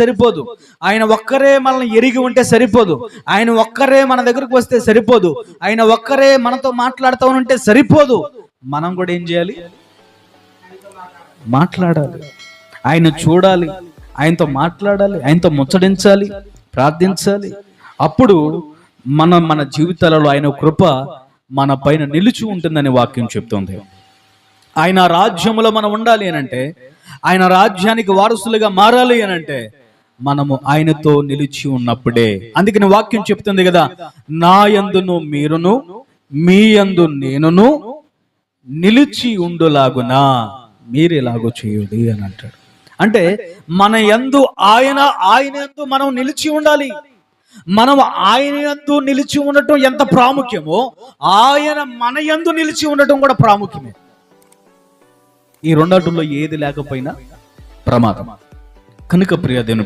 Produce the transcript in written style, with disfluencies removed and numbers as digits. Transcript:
సరిపోదు, ఆయన ఒక్కరే మనల్ని ఎరిగి ఉంటే సరిపోదు, ఆయన ఒక్కరే మన దగ్గరకు వస్తే సరిపోదు, ఆయన ఒక్కరే మనతో మాట్లాడుతూ ఉంటే సరిపోదు. మనం కూడా ఏం చేయాలి? మాట్లాడాలి, ఆయన చూడాలి, ఆయనతో మాట్లాడాలి, ఆయనతో ముచ్చడించాలి, ప్రార్థించాలి. అప్పుడు మన జీవితాలలో ఆయన కృప మన పైన నిలిచి ఉంటుందని వాక్యం చెప్తుంది. ఆయన రాజ్యములో మనం ఉండాలి అనంటే, ఆయన రాజ్యానికి వారసులుగా మారాలి అనంటే మనము ఆయనతో నిలిచి ఉన్నప్పుడే. అందుకని వాక్యం చెప్తుంది కదా, నా యందును మీరును మీ యందు నేనును నిలిచి ఉండులాగునా మీరు ఎలాగో చేయుడి అని అంటాడు. అంటే మన యందు ఆయన యందు మనం నిలిచి ఉండాలి. మనం ఆయన యందు నిలిచి ఉండటం ఎంత ప్రాముఖ్యమో, ఆయన మన యందు నిలిచి ఉండటం కూడా ప్రాముఖ్యమే. ఈ రెండాటిలో ఏది లేకపోయినా ప్రమాదం. కనుక ప్రియ దేవుని